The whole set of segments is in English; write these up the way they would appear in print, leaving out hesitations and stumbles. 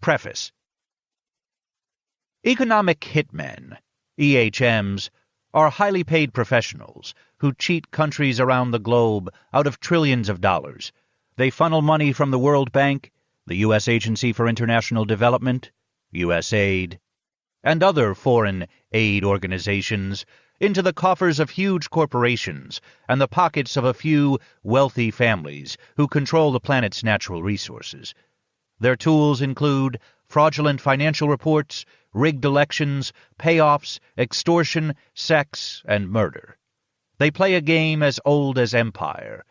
Preface. Economic hitmen, EHMs, are highly paid professionals who cheat countries around the globe out of trillions of dollars. They funnel money from the World Bank, the U.S. Agency for International Development, USAID, and other foreign aid organizations into the coffers of huge corporations and the pockets of a few wealthy families who control the planet's natural resources. Their tools include fraudulent financial reports, rigged elections, payoffs, extortion, sex, and murder. They play a game as old as empire,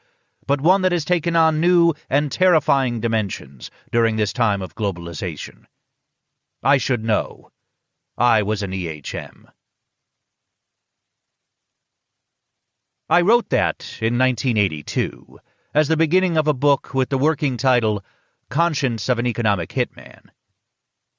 but one that has taken on new and terrifying dimensions during this time of globalization. I should know. I was an EHM. I wrote that in 1982, as the beginning of a book with the working title Conscience of an Economic Hitman.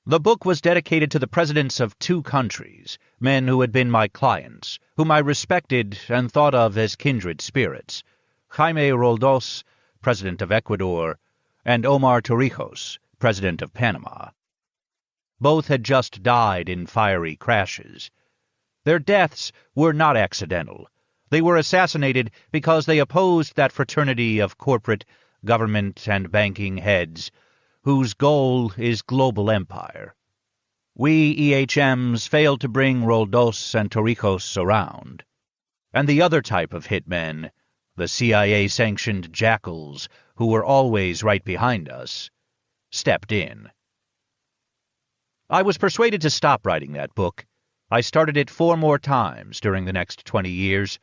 The book was dedicated to the presidents of two countries, men who had been my clients, whom I respected and thought of as kindred spirits, Jaime Roldos, president of Ecuador, and Omar Torrijos, president of Panama. Both had just died in fiery crashes. Their deaths were not accidental. They were assassinated because they opposed that fraternity of corporate, government, and banking heads whose goal is global empire. We EHMs failed to bring Roldos and Torrijos around. And the other type of hitmen, the CIA-sanctioned jackals who were always right behind us, stepped in. I was persuaded to stop writing that book. I started it 4 more times during the next 20 years.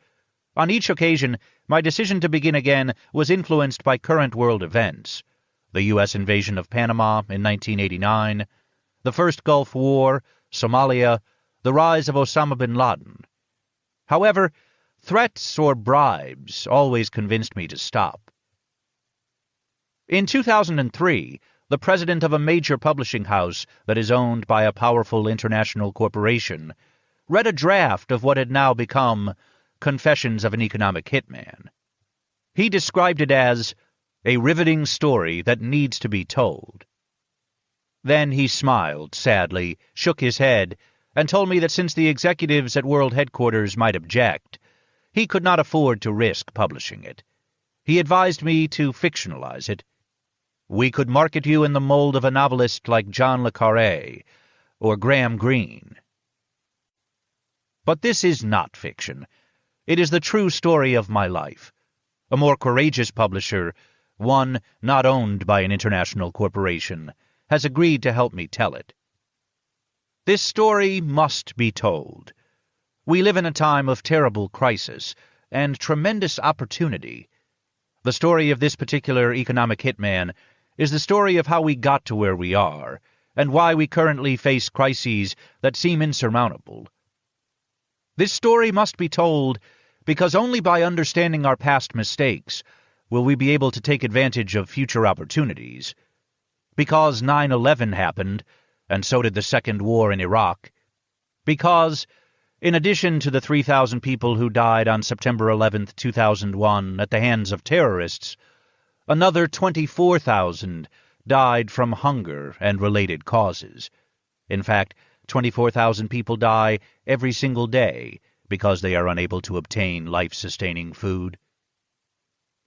On each occasion, my decision to begin again was influenced by current world events. The U.S. invasion of Panama in 1989, the First Gulf War, Somalia, the rise of Osama bin Laden. However, threats or bribes always convinced me to stop. In 2003, the president of a major publishing house that is owned by a powerful international corporation read a draft of what had now become Confessions of an Economic Hitman. He described it as a riveting story that needs to be told. Then he smiled sadly, shook his head, and told me that since the executives at World Headquarters might object, he could not afford to risk publishing it. He advised me to fictionalize it. We could market you in the mold of a novelist like John le Carré or Graham Greene. But this is not fiction. It is the true story of my life. A more courageous publisher, one not owned by an international corporation, has agreed to help me tell it. This story must be told. We live in a time of terrible crisis and tremendous opportunity. The story of this particular economic hitman is the story of how we got to where we are, and why we currently face crises that seem insurmountable. This story must be told because only by understanding our past mistakes will we be able to take advantage of future opportunities. Because 9/11 happened, and so did the Second War in Iraq. Because, in addition to the 3,000 people who died on September 11, 2001 at the hands of terrorists, another 24,000 died from hunger and related causes. In fact, 24,000 people die every single day because they are unable to obtain life-sustaining food.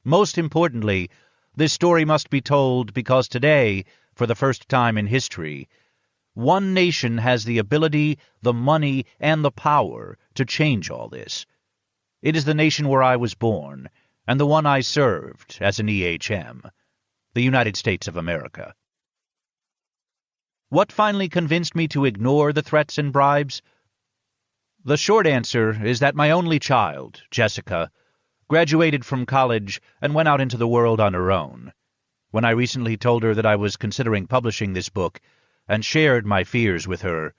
Most importantly, this story must be told because today, for the first time in history, one nation has the ability, the money, and the power to change all this. It is the nation where I was born, and the one I served as an EHM, the United States of America. What finally convinced me to ignore the threats and bribes? The short answer is that my only child, Jessica, graduated from college and went out into the world on her own. When I recently told her that I was considering publishing this book and shared my fears with her,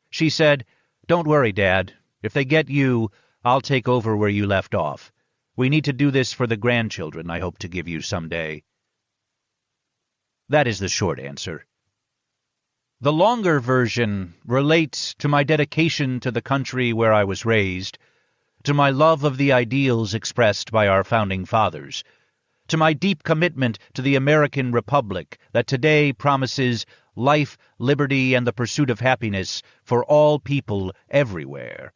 she said, "Don't worry, Dad. If they get you, I'll take over where you left off. We need to do this for the grandchildren I hope to give you someday." That is the short answer. The longer version relates to my dedication to the country where I was raised, to my love of the ideals expressed by our founding fathers, to my deep commitment to the American Republic that today promises life, liberty, and the pursuit of happiness for all people everywhere,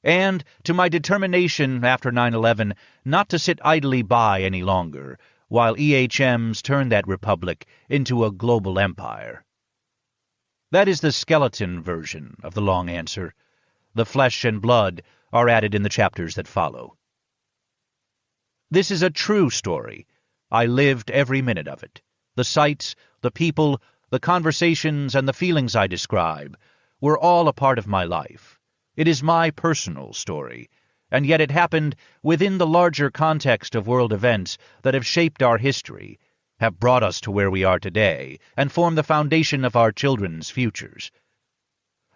and to my determination after 9/11 not to sit idly by any longer while EHMs turn that republic into a global empire. That is the skeleton version of the long answer. The flesh and blood are added in the chapters that follow. This is a true story. I lived every minute of it. The sights, the people, the conversations, and the feelings I describe were all a part of my life. It is my personal story, and yet it happened within the larger context of world events that have shaped our history, have brought us to where we are today, and form the foundation of our children's futures.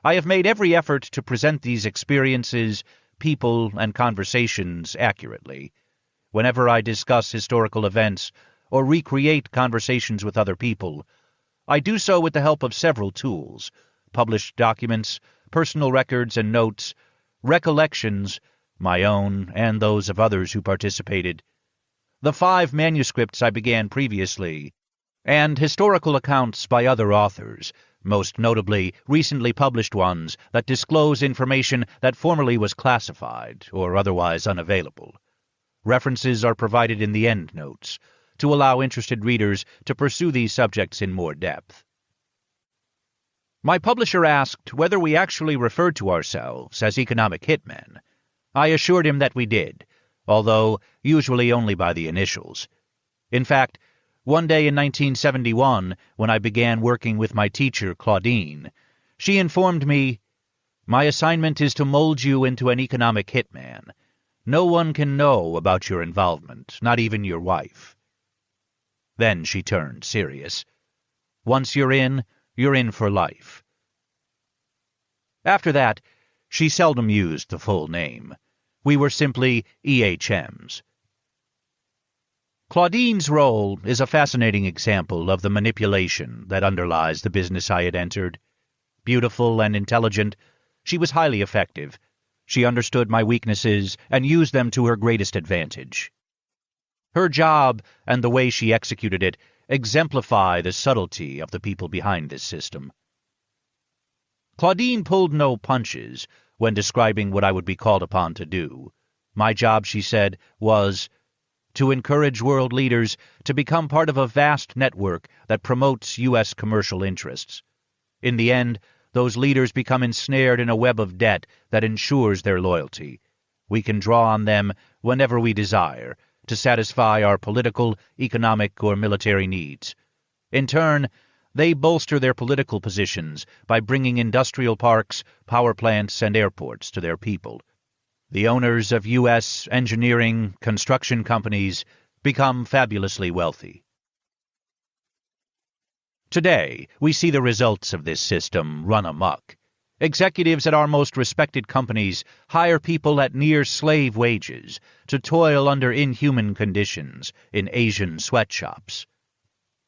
I have made every effort to present these experiences, people, and conversations accurately. Whenever I discuss historical events or recreate conversations with other people, I do so with the help of several tools: published documents, personal records and notes, recollections, my own and those of others who participated, the 5 manuscripts I began previously, and historical accounts by other authors, most notably recently published ones that disclose information that formerly was classified or otherwise unavailable. References are provided in the endnotes to allow interested readers to pursue these subjects in more depth. My publisher asked whether we actually referred to ourselves as economic hitmen. I assured him that we did, although usually only by the initials. In fact, one day in 1971, when I began working with my teacher, Claudine, she informed me, "My assignment is to mold you into an economic hitman. No one can know about your involvement, not even your wife." Then she turned serious. "Once you're in for life." After that, she seldom used the full name. We were simply EHMs. Claudine's role is a fascinating example of the manipulation that underlies the business I had entered. Beautiful and intelligent, she was highly effective. She understood my weaknesses and used them to her greatest advantage. Her job and the way she executed it exemplify the subtlety of the people behind this system. Claudine pulled no punches when describing what I would be called upon to do. My job, she said, was to encourage world leaders to become part of a vast network that promotes U.S. commercial interests. In the end, those leaders become ensnared in a web of debt that ensures their loyalty. We can draw on them whenever we desire to satisfy our political, economic, or military needs. In turn, they bolster their political positions by bringing industrial parks, power plants, and airports to their people. The owners of U.S. engineering, construction companies become fabulously wealthy. Today, we see the results of this system run amok. Executives at our most respected companies hire people at near slave wages to toil under inhuman conditions in Asian sweatshops.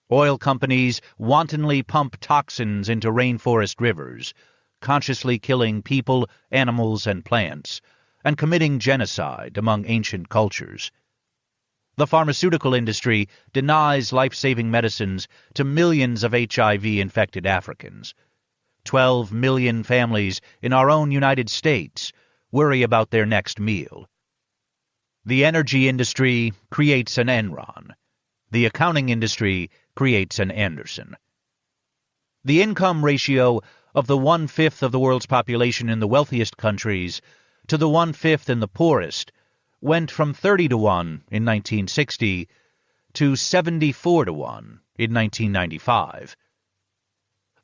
Oil companies wantonly pump toxins into rainforest rivers, consciously killing people, animals, and plants, and committing genocide among ancient cultures. The pharmaceutical industry denies life-saving medicines to millions of HIV-infected Africans. 12 million families in our own United States worry about their next meal. The energy industry creates an Enron. The accounting industry creates an Anderson. The income ratio of the 1/5 of the world's population in the wealthiest countries to the 1/5 in the poorest went from 30-1 in 1960 to 74-1 in 1995.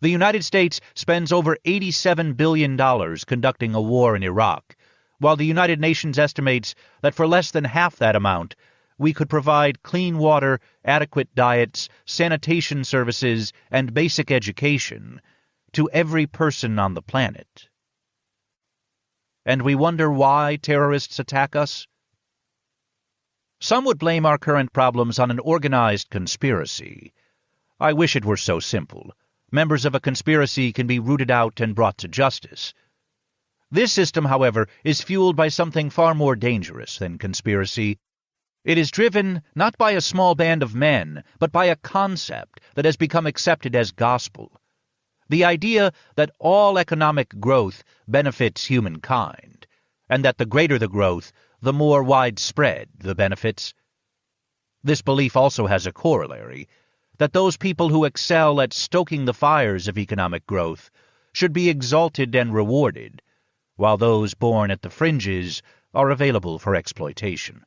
The United States spends over $87 billion conducting a war in Iraq, while the United Nations estimates that for less than half that amount, we could provide clean water, adequate diets, sanitation services, and basic education to every person on the planet. And we wonder why terrorists attack us? Some would blame our current problems on an organized conspiracy. I wish it were so simple. Members of a conspiracy can be rooted out and brought to justice. This system, however, is fueled by something far more dangerous than conspiracy. It is driven not by a small band of men, but by a concept that has become accepted as gospel. The idea that all economic growth benefits humankind, and that the greater the growth, the more widespread the benefits. This belief also has a corollary, that those people who excel at stoking the fires of economic growth should be exalted and rewarded, while those born at the fringes are available for exploitation.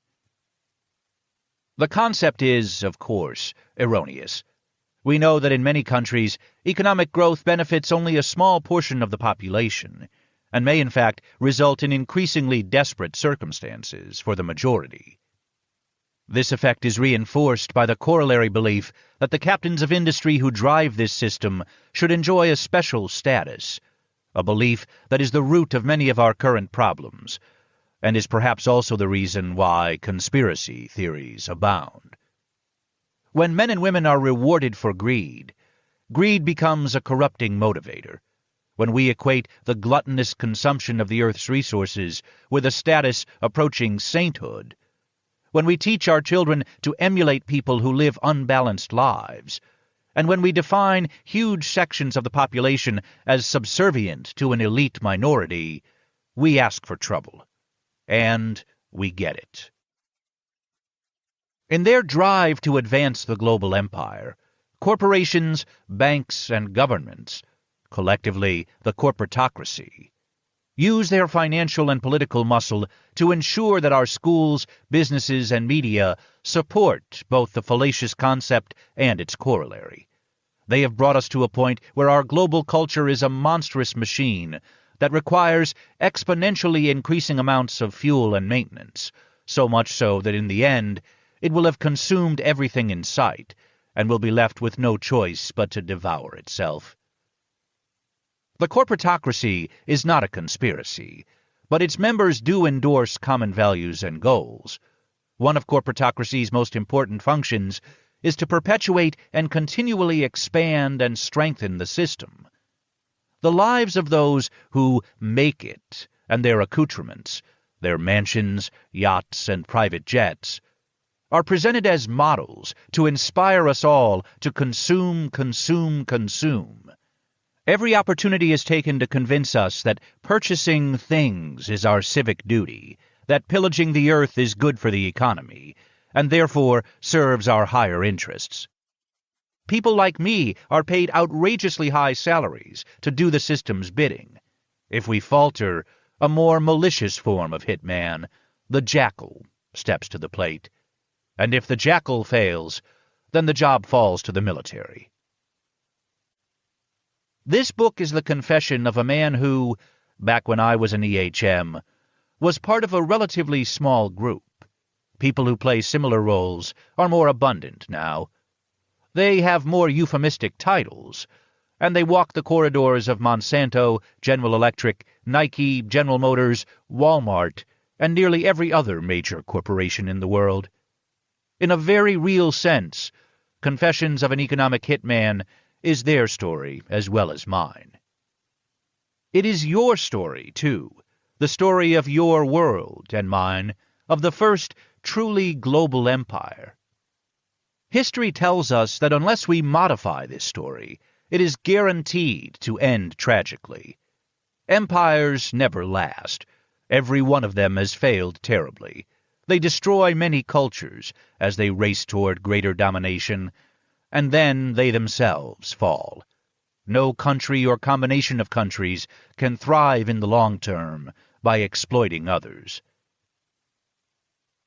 The concept is, of course, erroneous. We know that in many countries, economic growth benefits only a small portion of the population, and may in fact result in increasingly desperate circumstances for the majority. This effect is reinforced by the corollary belief that the captains of industry who drive this system should enjoy a special status, a belief that is the root of many of our current problems, and is perhaps also the reason why conspiracy theories abound. When men and women are rewarded for greed, greed becomes a corrupting motivator. When we equate the gluttonous consumption of the earth's resources with a status approaching sainthood, when we teach our children to emulate people who live unbalanced lives, and when we define huge sections of the population as subservient to an elite minority, we ask for trouble. And we get it. In their drive to advance the global empire, corporations, banks, and governments, collectively the corporatocracy, use their financial and political muscle to ensure that our schools, businesses, and media support both the fallacious concept and its corollary. They have brought us to a point where our global culture is a monstrous machine that requires exponentially increasing amounts of fuel and maintenance, so much so that in the end it will have consumed everything in sight and will be left with no choice but to devour itself. The corporatocracy is not a conspiracy, but its members do endorse common values and goals. One of corporatocracy's most important functions is to perpetuate and continually expand and strengthen the system. The lives of those who make it, and their accoutrements, their mansions, yachts, and private jets, are presented as models to inspire us all to consume, consume, consume. Every opportunity is taken to convince us that purchasing things is our civic duty, that pillaging the earth is good for the economy, and therefore serves our higher interests. People like me are paid outrageously high salaries to do the system's bidding. If we falter, a more malicious form of hitman, the jackal, steps to the plate. And if the jackal fails, then the job falls to the military. This book is the confession of a man who, back when I was an EHM, was part of a relatively small group. People who play similar roles are more abundant now. They have more euphemistic titles, and they walk the corridors of Monsanto, General Electric, Nike, General Motors, Walmart, and nearly every other major corporation in the world. In a very real sense, Confessions of an Economic Hitman is their story as well as mine. It is your story, too, the story of your world and mine, of the first truly global empire. History tells us that unless we modify this story, it is guaranteed to end tragically. Empires never last. Every one of them has failed terribly. They destroy many cultures as they race toward greater domination, and then they themselves fall. No country or combination of countries can thrive in the long term by exploiting others.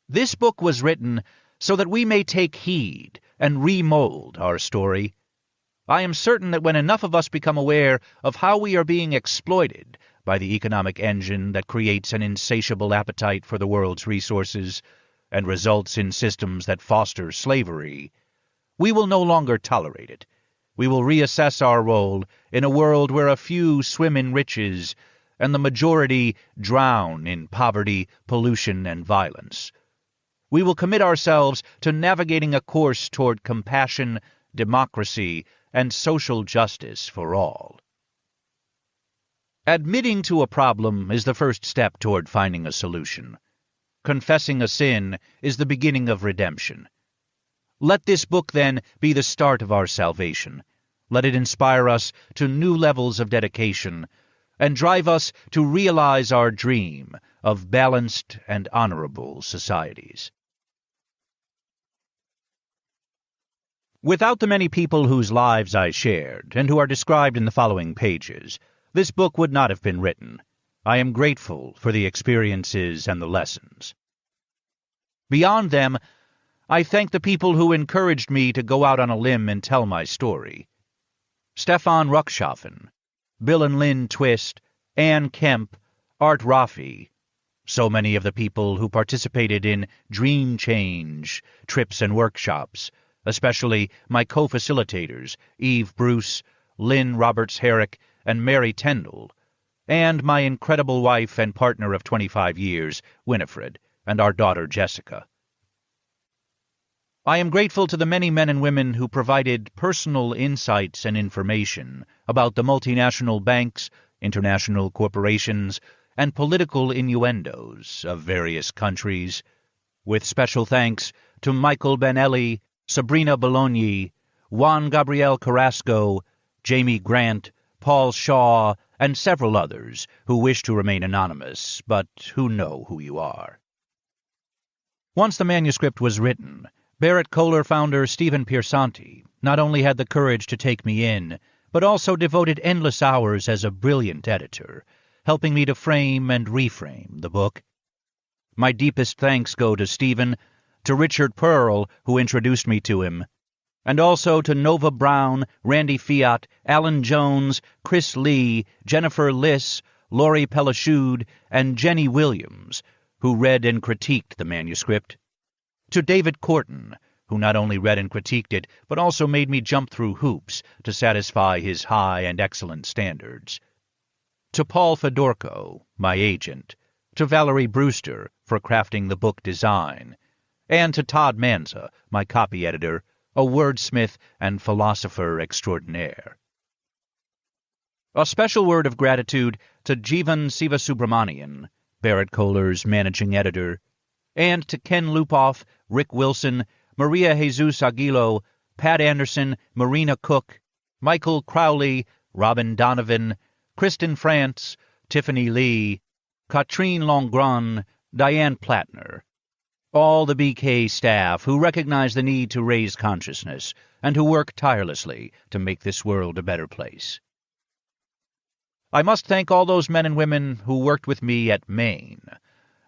This book was written so that we may take heed and remold our story. I am certain that when enough of us become aware of how we are being exploited by the economic engine that creates an insatiable appetite for the world's resources and results in systems that foster slavery, we will no longer tolerate it. We will reassess our role in a world where a few swim in riches and the majority drown in poverty, pollution, and violence. We will commit ourselves to navigating a course toward compassion, democracy, and social justice for all. Admitting to a problem is the first step toward finding a solution. confessing a sin is the beginning of redemption. Let this book, then, be the start of our salvation. Let it inspire us to new levels of dedication and drive us to realize our dream of balanced and honorable societies. Without the many people whose lives I shared, and who are described in the following pages, this book would not have been written. I am grateful for the experiences and the lessons. Beyond them, I thank the people who encouraged me to go out on a limb and tell my story. Stefan Ruckschaffen, Bill and Lynn Twist, Ann Kemp, Art Raffi, so many of the people who participated in Dream Change trips and workshops, especially my co-facilitators, Eve Bruce, Lynn Roberts-Herrick, and Mary Tyndall, and my incredible wife and partner of 25 years, Winifred, and our daughter Jessica. I am grateful to the many men and women who provided personal insights and information about the multinational banks, international corporations, and political innuendos of various countries, with special thanks to Michael Benelli, Sabrina Bologni, Juan Gabriel Carrasco, Jamie Grant, Paul Shaw, and several others who wish to remain anonymous, but who know who you are. Once the manuscript was written, Barrett Kohler founder Stephen Piersanti not only had the courage to take me in, but also devoted endless hours as a brilliant editor, helping me to frame and reframe the book. My deepest thanks go to Stephen, to Richard Pearl, who introduced me to him, and also to Nova Brown, Randy Fiat, Alan Jones, Chris Lee, Jennifer Liss, Laurie Pelashud, and Jenny Williams, who read and critiqued the manuscript. To David Corton, who not only read and critiqued it, but also made me jump through hoops to satisfy his high and excellent standards. To Paul Fedorko, my agent, to Valerie Brewster for crafting the book design, and to Todd Manza, my copy editor, a wordsmith and philosopher extraordinaire. A special word of gratitude to Jivan Sivasubramanian, Barrett Kohler's managing editor, and to Ken Lupoff, Rick Wilson, Maria Jesus Aguilo, Pat Anderson, Marina Cook, Michael Crowley, Robin Donovan, Kristen France, Tiffany Lee, Katrine Longron, Diane Plattner, all the BK staff who recognize the need to raise consciousness and who work tirelessly to make this world a better place. I must thank all those men and women who worked with me at Maine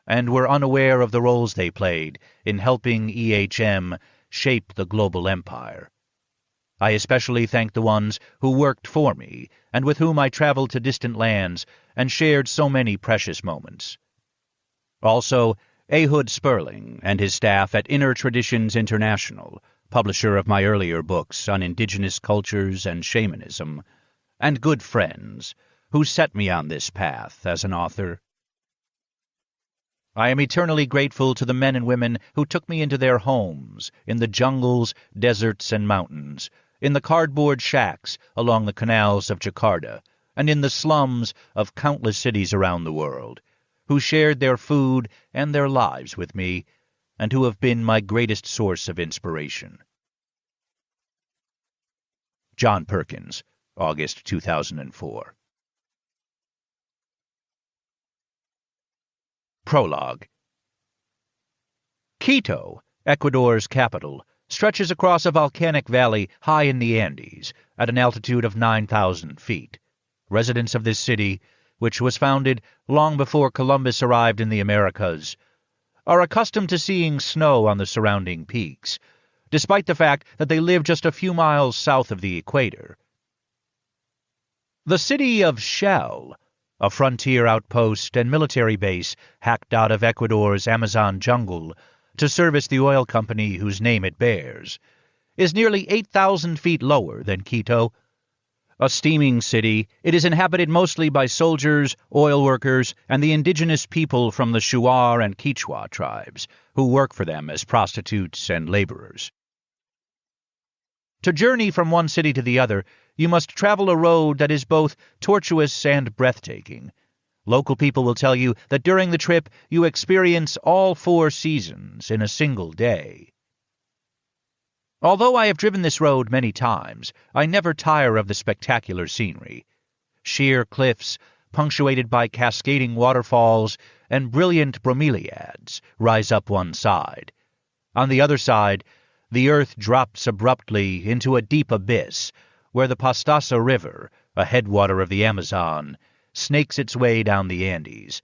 and were unaware of the roles they played in helping EHM shape the global empire. I especially thank the ones who worked for me and with whom I traveled to distant lands and shared so many precious moments. Also, Ehud Sperling and his staff at Inner Traditions International, publisher of my earlier books on indigenous cultures and shamanism, and good friends who set me on this path as an author. I am eternally grateful to the men and women who took me into their homes, in the jungles, deserts, and mountains, in the cardboard shacks along the canals of Jakarta, and in the slums of countless cities around the world, who shared their food and their lives with me, and who have been my greatest source of inspiration. John Perkins, August 2004. Prologue. Quito, Ecuador's capital, stretches across a volcanic valley high in the Andes at an altitude of 9,000 feet. Residents of this city, which was founded long before Columbus arrived in the Americas, are accustomed to seeing snow on the surrounding peaks, despite the fact that they live just a few miles south of the equator. The city of Shell, a frontier outpost and military base hacked out of Ecuador's Amazon jungle to service the oil company whose name it bears, is nearly 8,000 feet lower than Quito. A steaming city, it is inhabited mostly by soldiers, oil workers, and the indigenous people from the Shuar and Quechua tribes, who work for them as prostitutes and laborers. To journey from one city to the other, you must travel a road that is both tortuous and breathtaking. Local people will tell you that during the trip you experience all 4 seasons in a single day. Although I have driven this road many times, I never tire of the spectacular scenery. Sheer cliffs, punctuated by cascading waterfalls and brilliant bromeliads, rise up one side. On the other side, the earth drops abruptly into a deep abyss, where the Pastaza River, a headwater of the Amazon, snakes its way down the Andes.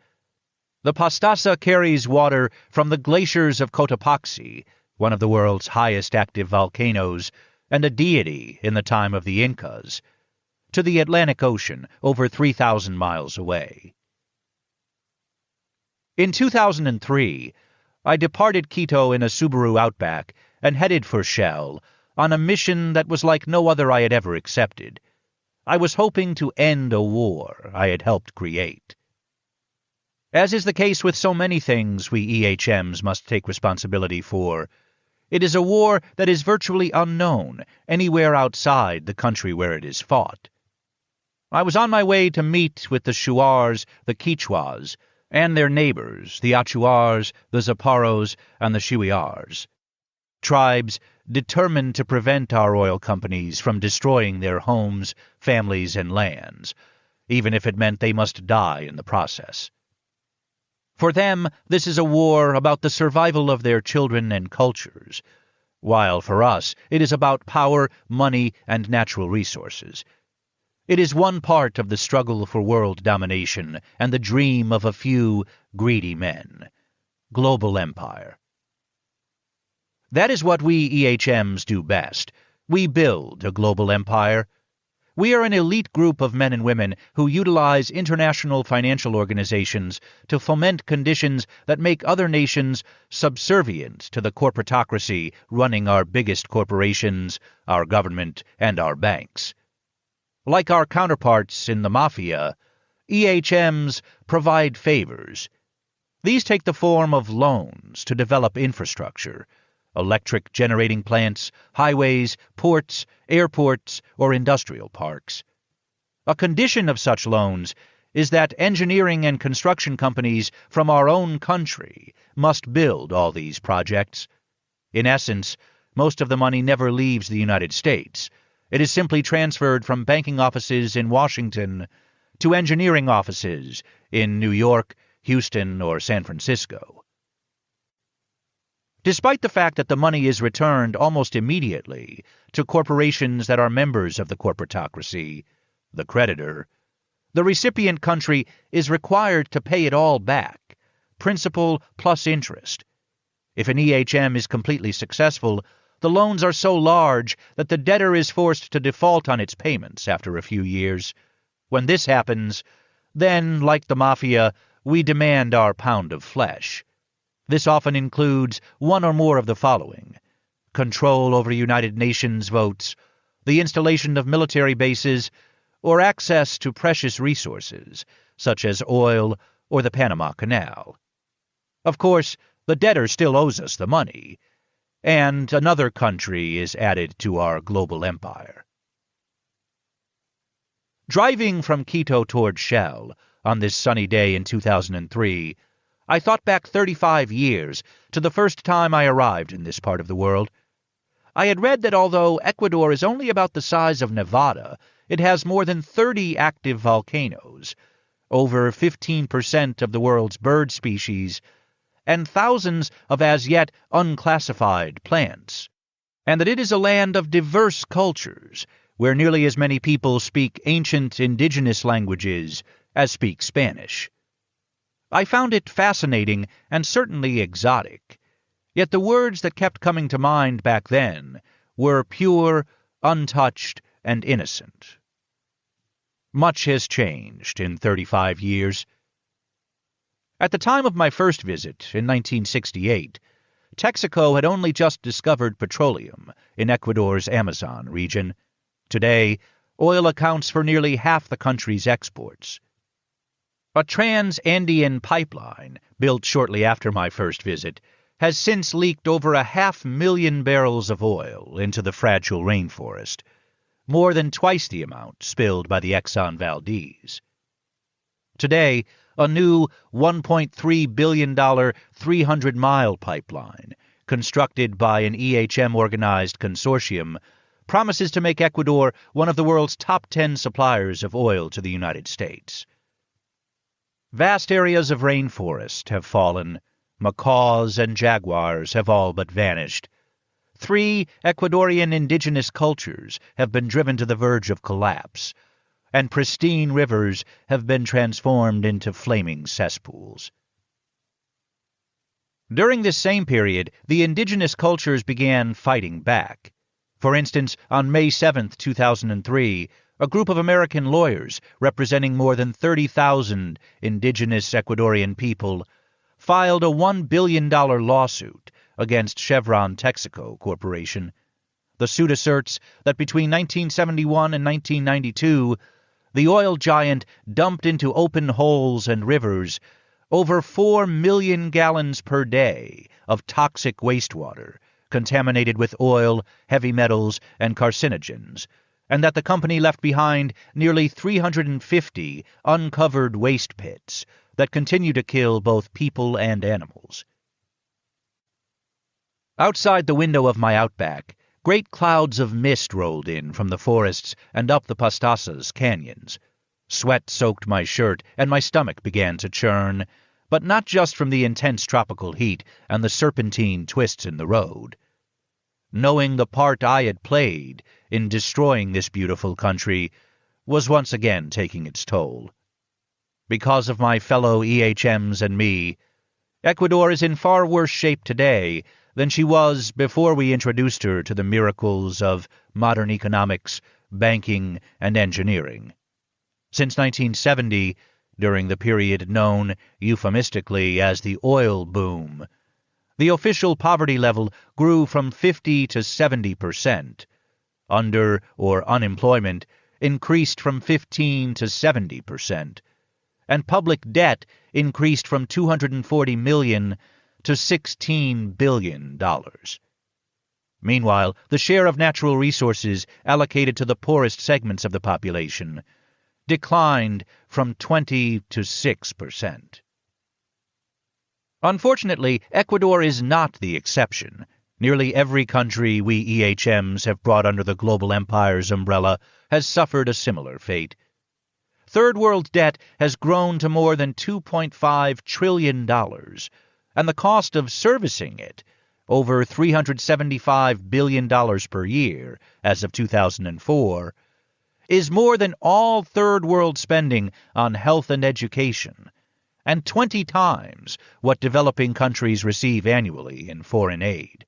The Pastaza carries water from the glaciers of Cotopaxi, one of the world's highest active volcanoes, and a deity in the time of the Incas, to the Atlantic Ocean over 3,000 miles away. In 2003, I departed Quito in a Subaru Outback and headed for Shell on a mission that was like no other I had ever accepted. I was hoping to end a war I had helped create. As is the case with so many things we EHMs must take responsibility for, it is a war that is virtually unknown anywhere outside the country where it is fought. I was on my way to meet with the Shuars, the Quichuas, and their neighbors, the Achuars, the Zaparos, and the Shuiars. Tribes determined to prevent our oil companies from destroying their homes, families, and lands, even if it meant they must die in the process. For them, this is a war about the survival of their children and cultures, while for us it is about power, money, and natural resources. It is one part of the struggle for world domination and the dream of a few greedy men. Global empire. That is what we EHMs do best. We build a global empire. We are an elite group of men and women who utilize international financial organizations to foment conditions that make other nations subservient to the corporatocracy running our biggest corporations, our government, and our banks. Like our counterparts in the mafia, EHMs provide favors. These take the form of loans to develop infrastructure, electric generating plants, highways, ports, airports, or industrial parks. A condition of such loans is that engineering and construction companies from our own country must build all these projects. In essence, most of the money never leaves the United States. It is simply transferred from banking offices in Washington to engineering offices in New York, Houston, or San Francisco. Despite the fact that the money is returned almost immediately to corporations that are members of the corporatocracy, the creditor, the recipient country is required to pay it all back, principal plus interest. If an EHM is completely successful, the loans are so large that the debtor is forced to default on its payments after a few years. When this happens, then, like the mafia, we demand our pound of flesh. This often includes one or more of the following: control over United Nations votes, the installation of military bases, or access to precious resources, such as oil or the Panama Canal. Of course, the debtor still owes us the money, and another country is added to our global empire. Driving from Quito toward Shell on this sunny day in 2003, I thought back 35 years to the first time I arrived in this part of the world. I had read that although Ecuador is only about the size of Nevada, it has more than 30 active volcanoes, over 15% of the world's bird species, and thousands of as yet unclassified plants, and that it is a land of diverse cultures, where nearly as many people speak ancient indigenous languages as speak Spanish. I found it fascinating and certainly exotic, yet the words that kept coming to mind back then were pure, untouched, and innocent. Much has changed in 35 years. At the time of my first visit, in 1968, Texaco had only just discovered petroleum in Ecuador's Amazon region. Today, oil accounts for nearly half the country's exports. A trans-Andean pipeline, built shortly after my first visit, has since leaked over 500,000 barrels of oil into the fragile rainforest, more than twice the amount spilled by the Exxon Valdez. Today, a new $1.3 billion 300-mile pipeline, constructed by an EHM-organized consortium, promises to make Ecuador one of the world's top 10 suppliers of oil to the United States. Vast areas of rainforest have fallen. Macaws and jaguars have all but vanished. 3 Ecuadorian indigenous cultures have been driven to the verge of collapse, and pristine rivers have been transformed into flaming cesspools. During this same period, the indigenous cultures began fighting back. For instance, on May 7, 2003, a group of American lawyers representing more than 30,000 indigenous Ecuadorian people filed a $1 billion lawsuit against Chevron Texaco Corporation. The suit asserts that between 1971 and 1992, the oil giant dumped into open holes and rivers over 4 million gallons per day of toxic wastewater, contaminated with oil, heavy metals, and carcinogens, and that the company left behind nearly 350 uncovered waste pits that continue to kill both people and animals. Outside the window of my outback, great clouds of mist rolled in from the forests and up the Pastasas canyons. Sweat soaked my shirt, and my stomach began to churn, but not just from the intense tropical heat and the serpentine twists in the road. Knowing the part I had played in destroying this beautiful country was once again taking its toll. Because of my fellow EHMs and me, Ecuador is in far worse shape today than she was before we introduced her to the miracles of modern economics, banking, and engineering. Since 1970, during the period known euphemistically as the oil boom, the official poverty level grew from 50 to 70%. Under or unemployment increased from 15 to 70%. And public debt increased from $240 million to $16 billion. Meanwhile, the share of natural resources allocated to the poorest segments of the population declined from 20 to 6%. Unfortunately, Ecuador is not the exception. Nearly every country we EHMs have brought under the global empire's umbrella has suffered a similar fate. Third world debt has grown to more than $2.5 trillion, and the cost of servicing it, over $375 billion per year as of 2004, is more than all third world spending on health and education, and 20 times what developing countries receive annually in foreign aid.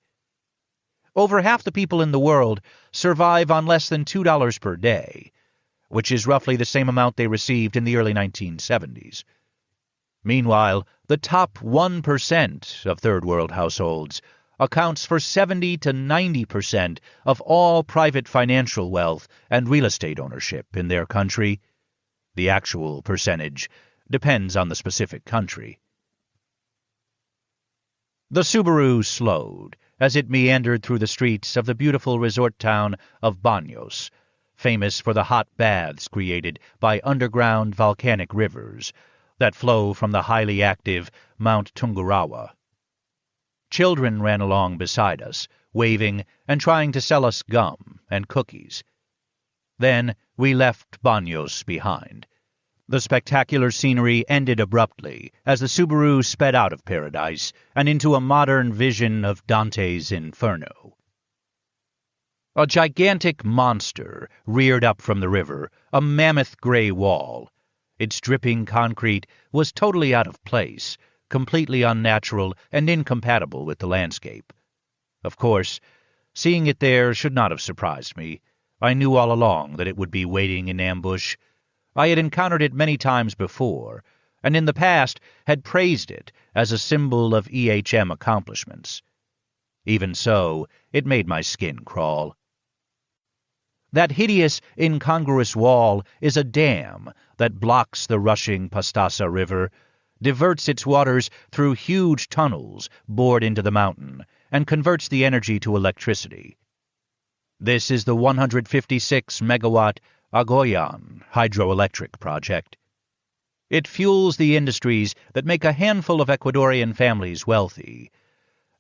Over half the people in the world survive on less than $2 per day, which is roughly the same amount they received in the early 1970s. Meanwhile, the top 1% of third world households accounts for 70 to 90% of all private financial wealth and real estate ownership in their country. The actual percentage depends on the specific country. The Subaru slowed as it meandered through the streets of the beautiful resort town of Baños, famous for the hot baths created by underground volcanic rivers that flow from the highly active Mount Tungurahua. Children ran along beside us, waving and trying to sell us gum and cookies. Then we left Baños behind. The spectacular scenery ended abruptly as the Subaru sped out of paradise and into a modern vision of Dante's Inferno. A gigantic monster reared up from the river, a mammoth gray wall. Its dripping concrete was totally out of place, completely unnatural and incompatible with the landscape. Of course, seeing it there should not have surprised me. I knew all along that it would be waiting in ambush. I had encountered it many times before, and in the past had praised it as a symbol of EHM accomplishments. Even so, it made my skin crawl. That hideous, incongruous wall is a dam that blocks the rushing Pastasa River, diverts its waters through huge tunnels bored into the mountain, and converts the energy to electricity. This is the 156-megawatt Agoyan hydroelectric project. It fuels the industries that make a handful of Ecuadorian families wealthy,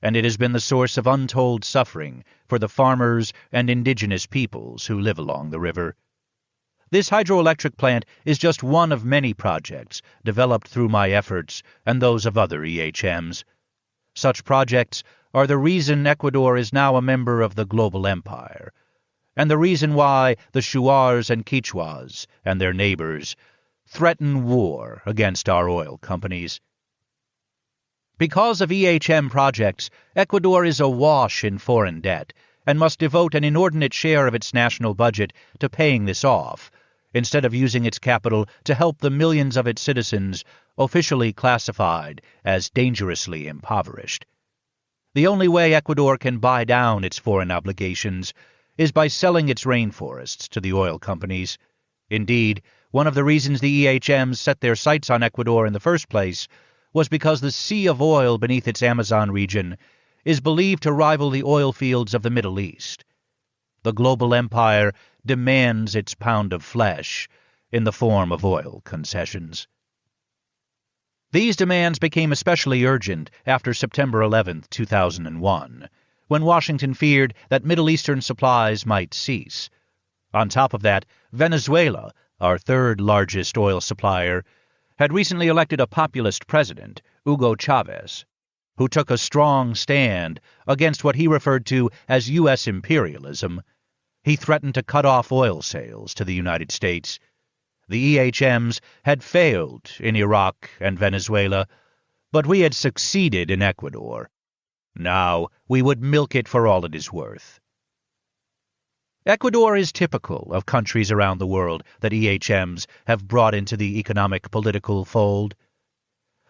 and it has been the source of untold suffering for the farmers and indigenous peoples who live along the river. This hydroelectric plant is just one of many projects developed through my efforts and those of other EHMs. Such projects are the reason Ecuador is now a member of the global empire, and the reason why the Shuars and Quichuas and their neighbors threaten war against our oil companies. Because of EHM projects, Ecuador is awash in foreign debt and must devote an inordinate share of its national budget to paying this off, instead of using its capital to help the millions of its citizens officially classified as dangerously impoverished. The only way Ecuador can buy down its foreign obligations is by selling its rainforests to the oil companies. Indeed, one of the reasons the EHMs set their sights on Ecuador in the first place was because the sea of oil beneath its Amazon region is believed to rival the oil fields of the Middle East. The global empire demands its pound of flesh in the form of oil concessions. These demands became especially urgent after September 11, 2001, when Washington feared that Middle Eastern supplies might cease. On top of that, Venezuela, our third largest oil supplier, had recently elected a populist president, Hugo Chavez, who took a strong stand against what he referred to as U.S. imperialism. He threatened to cut off oil sales to the United States. The EHMs had failed in Iraq and Venezuela, but we had succeeded in Ecuador. Now we would milk it for all it is worth. Ecuador is typical of countries around the world that EHMs have brought into the economic-political fold.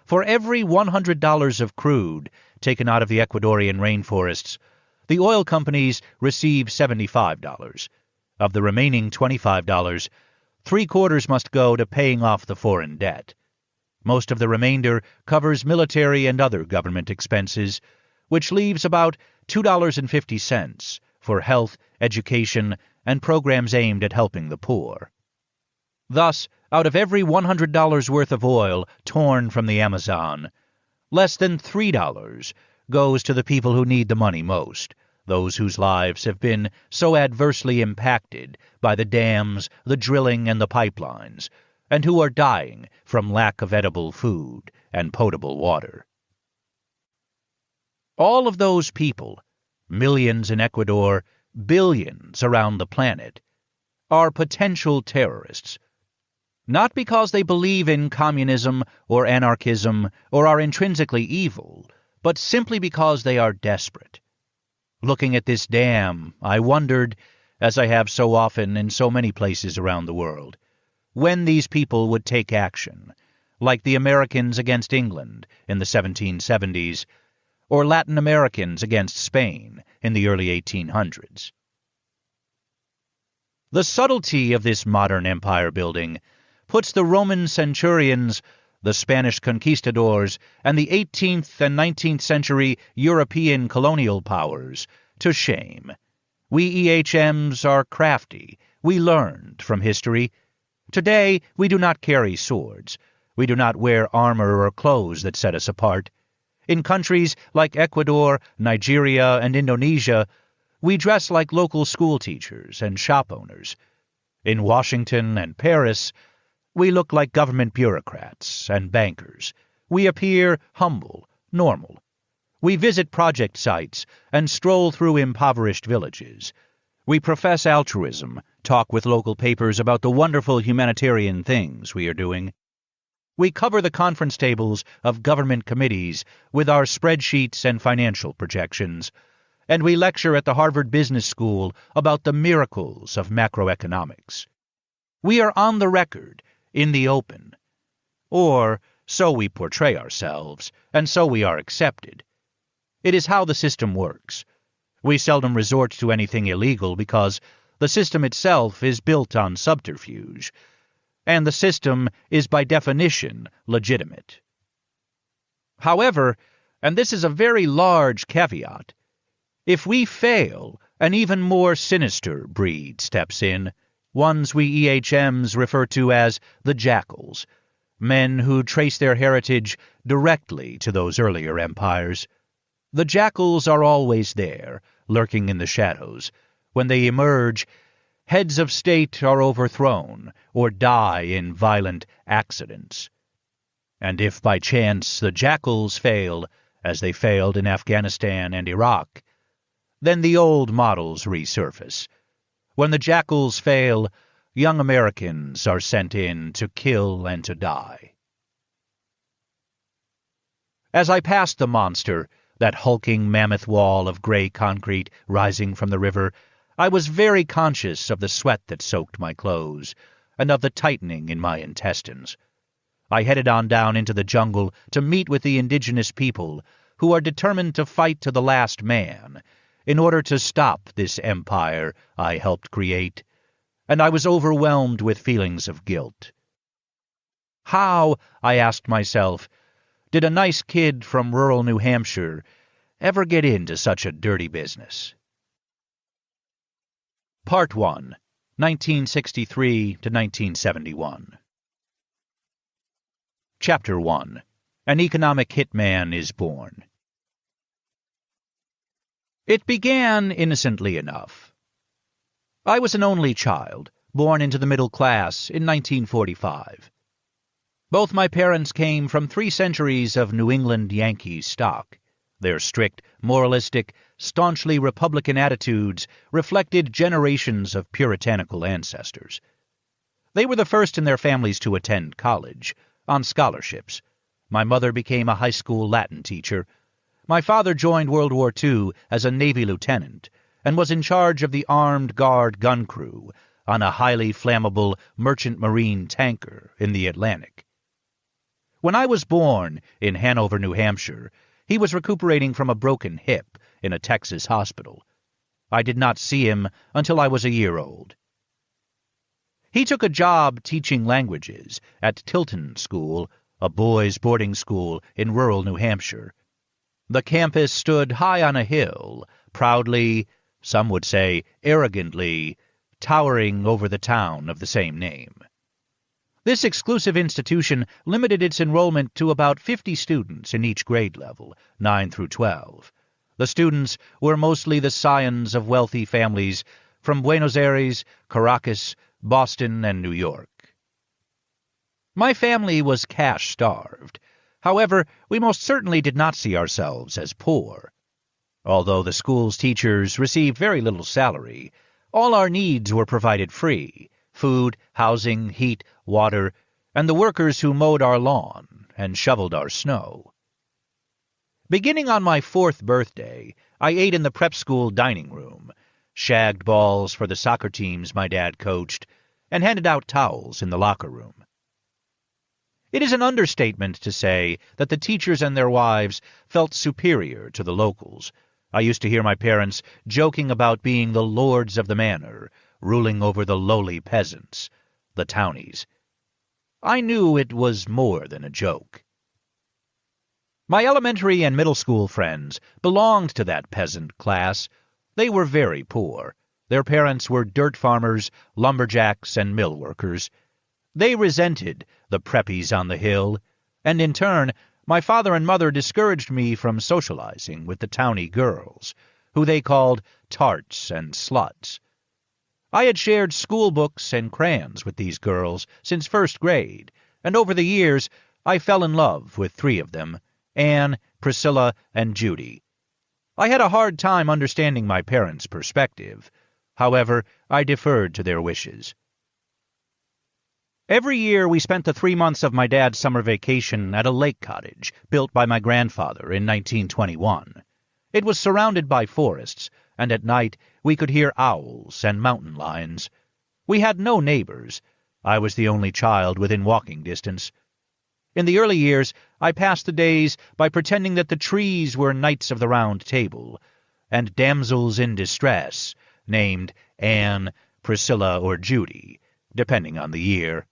For every $100 of crude taken out of the Ecuadorian rainforests, the oil companies receive $75. Of the remaining $25, three-quarters must go to paying off the foreign debt. Most of the remainder covers military and other government expenses, which leaves about $2.50 for health, education, and programs aimed at helping the poor. Thus, out of every $100 worth of oil torn from the Amazon, less than $3 goes to the people who need the money most, those whose lives have been so adversely impacted by the dams, the drilling, and the pipelines, and who are dying from lack of edible food and potable water. All of those people, millions in Ecuador, billions around the planet, are potential terrorists, not because they believe in communism or anarchism or are intrinsically evil, but simply because they are desperate. Looking at this dam, I wondered, as I have so often in so many places around the world, when these people would take action, like the Americans against England in the 1770s, or Latin Americans against Spain in the early 1800s. The subtlety of this modern empire building puts the Roman centurions, the Spanish conquistadors, and the 18th and 19th century European colonial powers to shame. We EHMs are crafty. We learned from history. Today, we do not carry swords. We do not wear armor or clothes that set us apart. In countries like Ecuador, Nigeria, and Indonesia, we dress like local schoolteachers and shop owners. In Washington and Paris, we look like government bureaucrats and bankers. We appear humble, normal. We visit project sites and stroll through impoverished villages. We profess altruism, talk with local papers about the wonderful humanitarian things we are doing. We cover the conference tables of government committees with our spreadsheets and financial projections, and we lecture at the Harvard Business School about the miracles of macroeconomics. We are on the record, in the open. Or so we portray ourselves, and so we are accepted. It is how the system works. We seldom resort to anything illegal because the system itself is built on subterfuge, and the system is by definition legitimate. However, and this is a very large caveat, if we fail, an even more sinister breed steps in, ones we EHMs refer to as the jackals. men who trace their heritage directly to those earlier empires. The jackals are always there, lurking in the shadows. When they emerge, heads of state are overthrown or die in violent accidents. And if by chance the jackals fail, as they failed in Afghanistan and Iraq, then the old models resurface. When the jackals fail, young Americans are sent in to kill and to die. As I passed the monster, that hulking mammoth wall of gray concrete rising from the river, I was very conscious of the sweat that soaked my clothes, and of the tightening in my intestines. I headed on down into the jungle to meet with the indigenous people, who are determined to fight to the last man, in order to stop this empire I helped create, and I was overwhelmed with feelings of guilt. How, I asked myself, did a nice kid from rural New Hampshire ever get into such a dirty business? Part 1, 1963 to 1971. Chapter 1. An Economic Hitman is Born. It began innocently enough. I was an only child, born into the middle class in 1945. Both my parents came from 3 centuries of New England Yankee stock. Their strict, moralistic, staunchly Republican attitudes reflected generations of puritanical ancestors. They were the first in their families to attend college, on scholarships. My mother became a high school Latin teacher. My father joined World War II as a Navy lieutenant and was in charge of the armed guard gun crew on a highly flammable merchant marine tanker in the Atlantic. When I was born in Hanover, New Hampshire, he was recuperating from a broken hip in a Texas hospital. I did not see him until I was a year old. He took a job teaching languages at Tilton School, a boys' boarding school in rural New Hampshire. The campus stood high on a hill, proudly, some would say arrogantly, towering over the town of the same name. This exclusive institution limited its enrollment to about 50 students in each grade level, 9 through 12. The students were mostly the scions of wealthy families from Buenos Aires, Caracas, Boston, and New York. My family was cash-starved. However, we most certainly did not see ourselves as poor. Although the school's teachers received very little salary, all our needs were provided free: food, housing, heat, water, and the workers who mowed our lawn and shoveled our snow. Beginning on my 4th birthday, I ate in the prep school dining room, shagged balls for the soccer teams my dad coached, and handed out towels in the locker room. It is an understatement to say that the teachers and their wives felt superior to the locals. I used to hear my parents joking about being the lords of the manor, ruling over the lowly peasants, the townies. I knew it was more than a joke. My elementary and middle school friends belonged to that peasant class. They were very poor. Their parents were dirt farmers, lumberjacks, and mill workers. They resented the preppies on the hill, and in turn, my father and mother discouraged me from socializing with the towny girls, who they called tarts and sluts. I had shared school books and crayons with these girls since 1st grade, and over the years I fell in love with 3 of them: Anne, Priscilla, and Judy. I had a hard time understanding my parents' perspective. However, I deferred to their wishes. Every year we spent the 3 months of my dad's summer vacation at a lake cottage built by my grandfather in 1921. It was surrounded by forests, and at night we could hear owls and mountain lions. We had no neighbors. I was the only child within walking distance. In the early years, I passed the days by pretending that the trees were knights of the Round Table, and damsels in distress, named Anne, Priscilla, or Judy, depending on the year.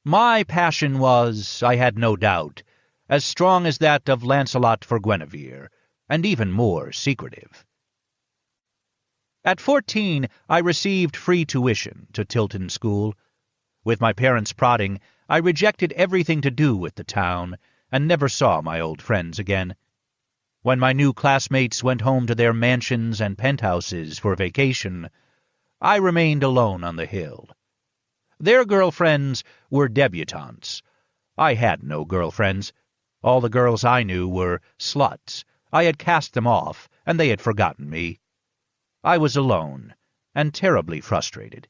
My passion was, I had no doubt, as strong as that of Lancelot for Guinevere, and even more secretive. At 14, I received free tuition to Tilton School. With my parents' prodding, I rejected everything to do with the town, and never saw my old friends again. When my new classmates went home to their mansions and penthouses for vacation, I remained alone on the hill. Their girlfriends were debutantes. I had no girlfriends. All the girls I knew were sluts. I had cast them off, and they had forgotten me. I was alone, and terribly frustrated.